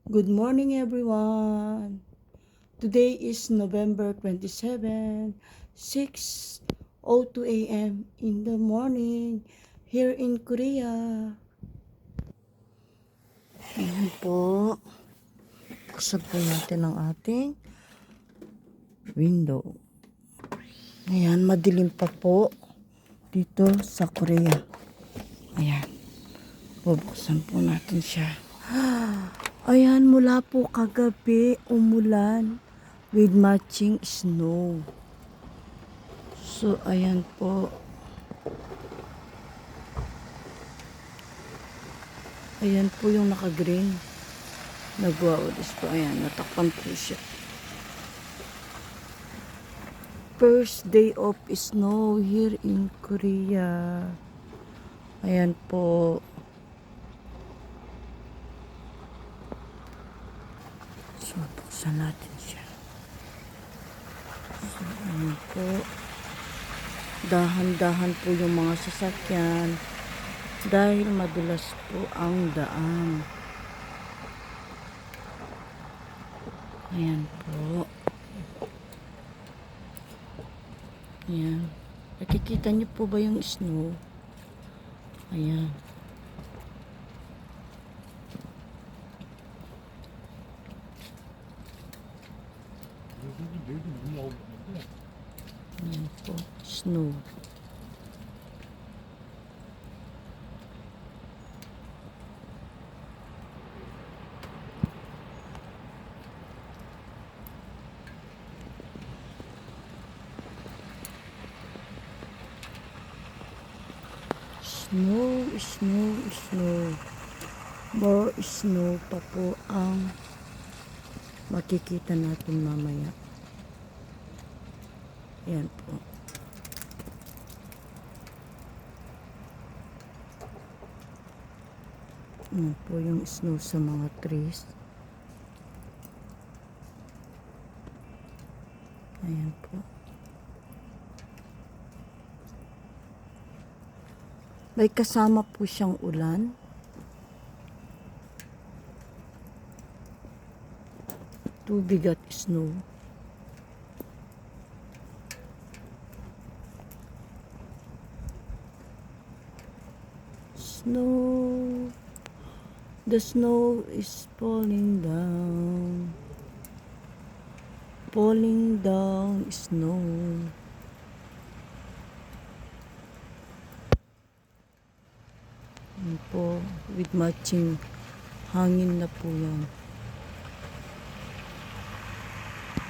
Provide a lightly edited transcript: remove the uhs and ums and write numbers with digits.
Good morning, everyone. Today is November 27, 6:02 a.m. in the morning here in Korea. Ayan po. Buksan po natin ang ating window. Ayan, madilim pa po dito sa Korea. Ayan. Bubuksan po natin siya. Ayan, mula po kagabi umulan with matching snow. So, ayan po. Ayan po yung naka-green. Nagwa-ulis po. Ayan, natakpan po siya. First day of snow here in Korea. Ayan po. So, buksan natin siya. So, ayan po. Dahan-dahan po yung mga sasakyan dahil madulas po ang daan. Ayan po. Ayan. Nakikita niyo po ba yung snow? Ayan. Ayan po. Snow. Snow, snow, snow. More snow pa po ang makikita natin mamaya. Ayan po. Ayan po yung snow sa mga trees. Ayan po. May kasama po siyang ulan. Tubig at snow. Snow. The snow is falling down. Falling down snow. Ayan po. With matching hangin na po yan.